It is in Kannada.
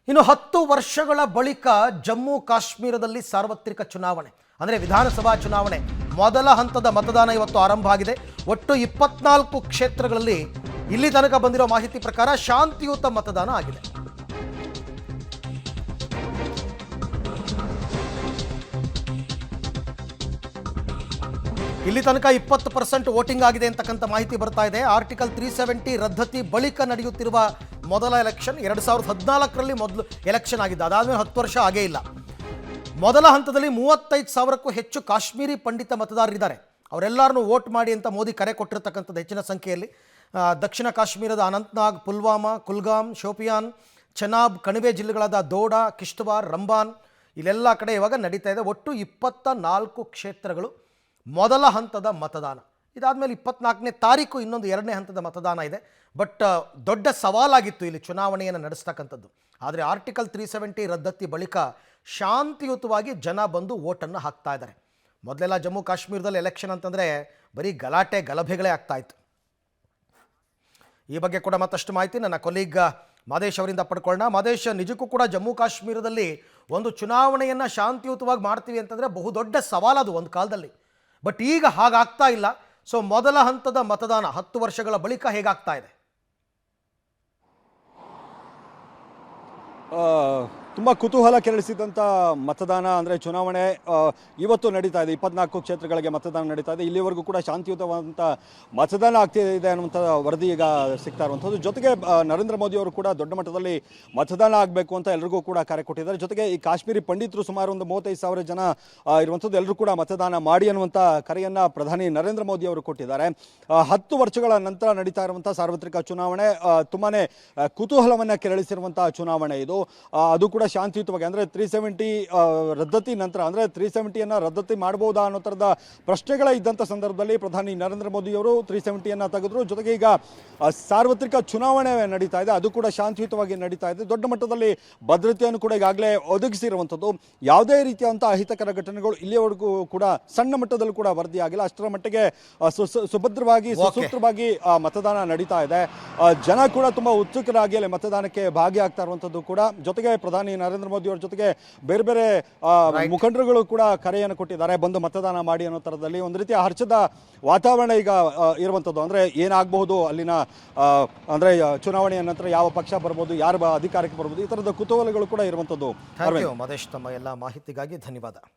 ಇನ್ನು 10 ವರ್ಷಗಳ ಬಳಿಕ ಜಮ್ಮು ಕಾಶ್ಮೀರದಲ್ಲಿ ಸಾರ್ವತ್ರಿಕ ಚುನಾವಣೆ ಅಂದರೆ ವಿಧಾನಸಭಾ ಚುನಾವಣೆ ಮೊದಲ ಹಂತದ ಮತದಾನ ಇವತ್ತು ಆರಂಭ ಆಗಿದೆ. ಒಟ್ಟು 24 ಕ್ಷೇತ್ರಗಳಲ್ಲಿ ಇಲ್ಲಿ ತನಕ ಬಂದಿರೋ ಮಾಹಿತಿ ಪ್ರಕಾರ ಶಾಂತಿಯುತ ಮತದಾನ ಆಗಿದೆ. ಇಲ್ಲಿ ತನಕ 20% ವೋಟಿಂಗ್ ಆಗಿದೆ ಅಂತಕ್ಕಂಥ ಮಾಹಿತಿ ಬರ್ತಾ ಇದೆ. ಆರ್ಟಿಕಲ್ 370 ರದ್ದತಿ ಬಳಿಕ ನಡೆಯುತ್ತಿರುವ ಮೊದಲ ಎಲೆಕ್ಷನ್ 2014ರಲ್ಲಿ ಮೊದಲು ಎಲೆಕ್ಷನ್ ಆಗಿದ್ದು. ಅದಾದಮೇಲೆ 10 ವರ್ಷ ಆಗೇ ಇಲ್ಲ. ಮೊದಲ ಹಂತದಲ್ಲಿ 35,000ಕ್ಕೂ ಹೆಚ್ಚು ಕಾಶ್ಮೀರಿ ಪಂಡಿತ ಮತದಾರರಿದ್ದಾರೆ. ಅವರೆಲ್ಲರನ್ನೂ ವೋಟ್ ಮಾಡಿ ಅಂತ ಮೋದಿ ಕರೆ ಕೊಟ್ಟಿರ್ತಕ್ಕಂಥದ್ದು ಹೆಚ್ಚಿನ ಸಂಖ್ಯೆಯಲ್ಲಿ. ದಕ್ಷಿಣ ಕಾಶ್ಮೀರದ ಅನಂತ್ನಾಗ್, ಪುಲ್ವಾಮಾ, ಕುಲ್ಗಾಮ್, ಶೋಪಿಯಾನ್, ಚೆನಾಬ್, ಕಣಿವೆ ಜಿಲ್ಲೆಗಳಾದ ದೋಡಾ, ಕಿಶ್ತವಾರ್, ರಂಬಾನ್ ಇಲ್ಲೆಲ್ಲ ಕಡೆ ಇವಾಗ ನಡೀತಾ ಇದೆ. ಒಟ್ಟು 24 ಕ್ಷೇತ್ರಗಳು ಮೊದಲ ಹಂತದ ಮತದಾನ. ಇದಾದಮೇಲೆ 24ನೇ ತಾರೀಕು ಇನ್ನೊಂದು 2ನೇ ಹಂತದ ಮತದಾನ ಇದೆ. ಬಟ್ ದೊಡ್ಡ ಸವಾಲಾಗಿತ್ತು ಇಲ್ಲಿ ಚುನಾವಣೆಯನ್ನು ನಡೆಸ್ತಕ್ಕಂಥದ್ದು. ಆದರೆ ಆರ್ಟಿಕಲ್ 370 ರದ್ದತಿ ಬಳಿಕ ಶಾಂತಿಯುತವಾಗಿ ಜನ ಬಂದು ವೋಟನ್ನು ಹಾಕ್ತಾ ಇದ್ದಾರೆ. ಮೊದಲೆಲ್ಲ ಜಮ್ಮು ಕಾಶ್ಮೀರದಲ್ಲಿ ಎಲೆಕ್ಷನ್ ಅಂತಂದರೆ ಬರೀ ಗಲಾಟೆ ಗಲಭೆಗಳೇ ಆಗ್ತಾಯಿತ್ತು. ಈ ಬಗ್ಗೆ ಕೂಡ ಮತ್ತಷ್ಟು ಮಾಹಿತಿ ನನ್ನ ಕೊಲೀಗ್ ಮಾದೇಶ್ ಅವರಿಂದ ಪಡ್ಕೊಳ್ಳೋಣ. ಮಾದೇಶ್, ನಿಜಕ್ಕೂ ಕೂಡ ಜಮ್ಮು ಕಾಶ್ಮೀರದಲ್ಲಿ ಒಂದು ಚುನಾವಣೆಯನ್ನು ಶಾಂತಿಯುತವಾಗಿ ಮಾಡ್ತೀವಿ ಅಂತಂದರೆ ಬಹುದೊಡ್ಡ ಸವಾಲದು ಒಂದು ಕಾಲದಲ್ಲಿ. ಬಟ್ ಈಗ ಹಾಗಾಗ್ತಾ ಇಲ್ಲ. ಸೊ ಮೊದಲ ಹಂತದ ಮತದಾನ 10 ವರ್ಷಗಳ ಬಳಿಕ ಹೇಗಾಗ್ತಾ ಇದೆ? ತುಂಬ ಕುತೂಹಲ ಕೆರಳಿಸಿದಂಥ ಮತದಾನ ಅಂದರೆ ಚುನಾವಣೆ ಇವತ್ತು ನಡೀತಾ ಇದೆ. 24 ಕ್ಷೇತ್ರಗಳಿಗೆ ಮತದಾನ ನಡೀತಾ ಇದೆ. ಇಲ್ಲಿವರೆಗೂ ಕೂಡ ಶಾಂತಿಯುತವಾದಂಥ ಮತದಾನ ಆಗ್ತಿದೆ ಅನ್ನುವಂಥ ವರದಿ ಈಗ ಸಿಗ್ತಾ ಇರುವಂಥದ್ದು. ಜೊತೆಗೆ ನರೇಂದ್ರ ಮೋದಿ ಅವರು ಕೂಡ ದೊಡ್ಡ ಮಟ್ಟದಲ್ಲಿ ಮತದಾನ ಆಗಬೇಕು ಅಂತ ಎಲ್ಲರಿಗೂ ಕೂಡ ಕರೆ ಕೊಟ್ಟಿದ್ದಾರೆ. ಜೊತೆಗೆ ಈ ಕಾಶ್ಮೀರಿ ಪಂಡಿತರು ಸುಮಾರು ಒಂದು 35,000 ಜನ ಇರುವಂಥದ್ದು. ಎಲ್ಲರೂ ಕೂಡ ಮತದಾನ ಮಾಡಿ ಅನ್ನುವಂಥ ಕರೆಯನ್ನು ಪ್ರಧಾನಿ ನರೇಂದ್ರ ಮೋದಿ ಅವರು ಕೊಟ್ಟಿದ್ದಾರೆ. 10 ವರ್ಷಗಳ ನಂತರ ನಡೀತಾ ಇರುವಂಥ ಸಾರ್ವತ್ರಿಕ ಚುನಾವಣೆ ತುಂಬಾ ಕುತೂಹಲವನ್ನು ಕೆರಳಿಸಿರುವಂಥ ಚುನಾವಣೆ ಇದು. ಅದು ಕೂಡ ಶಾಂತಿಯುತವಾಗಿ ಅಂದರೆ 370 ರದ್ದತಿ ನಂತರ ಅಂದರೆ 370ಯನ್ನು ರದ್ದತಿ ಮಾಡಬಹುದಾ ಅನ್ನೋ ಥರದ ಪ್ರಶ್ನೆಗಳೇ ಇದ್ದಂಥ ಸಂದರ್ಭದಲ್ಲಿ ಪ್ರಧಾನಿ ನರೇಂದ್ರ ಮೋದಿಯವರು 370ಯನ್ನು ತೆಗೆದ್ರು. ಜೊತೆಗೆ ಈಗ ಸಾರ್ವತ್ರಿಕ ಚುನಾವಣೆ ನಡೀತಾ ಇದೆ. ಅದು ಕೂಡ ಶಾಂತಿಯುತವಾಗಿ ನಡೀತಾ ಇದೆ. ದೊಡ್ಡ ಮಟ್ಟದಲ್ಲಿ ಭದ್ರತೆಯನ್ನು ಕೂಡ ಈಗಾಗಲೇ ಒದಗಿಸಿರುವಂಥದ್ದು. ಯಾವುದೇ ರೀತಿಯಾದಂಥ ಅಹಿತಕರ ಘಟನೆಗಳು ಇಲ್ಲಿಯವರೆಗೂ ಕೂಡ ಸಣ್ಣ ಮಟ್ಟದಲ್ಲೂ ಕೂಡ ವರದಿಯಾಗಿಲ್ಲ. ಅಷ್ಟರ ಮಟ್ಟಿಗೆ ಸುಭದ್ರವಾಗಿ ಸುಸೂತ್ರವಾಗಿ ಮತದಾನ ನಡೀತಾ ಇದೆ. ಜನ ಕೂಡ ತುಂಬ ಉತ್ಸುಕರಾಗಿ ಅಲ್ಲಿ ಮತದಾನಕ್ಕೆ ಭಾಗಿಯಾಗ್ತಾ ಇರುವಂಥದ್ದು ಕೂಡ. ಜೊತೆಗೆ ಪ್ರಧಾನಿ ನರೇಂದ್ರ ಮೋದಿ ಅವರ ಜೊತೆಗೆ ಬೇರೆ ಬೇರೆ ಮುಖಂಡರುಗಳು ಕೂಡ ಕರೆಯನ್ನು ಕೊಟ್ಟಿದ್ದಾರೆ, ಬಂದು ಮತದಾನ ಮಾಡಿ ಅನ್ನೋ ಥರದಲ್ಲಿ. ಒಂದು ರೀತಿಯ ಹರ್ಷದ ವಾತಾವರಣ ಈಗ ಇರುವಂಥದ್ದು. ಅಂದರೆ ಏನಾಗಬಹುದು ಅಲ್ಲಿನ ಅಂದರೆ ಚುನಾವಣೆಯ ನಂತರ ಯಾವ ಪಕ್ಷ ಬರ್ಬೋದು, ಯಾರು ಅಧಿಕಾರಕ್ಕೆ ಬರ್ಬೋದು, ಈ ಥರದ ಕುತೂಹಲಗಳು ಕೂಡ ಇರುವಂಥದ್ದು. ಮಹೇಶ್, ತಮ್ಮ ಎಲ್ಲ ಮಾಹಿತಿಗಾಗಿ ಧನ್ಯವಾದ.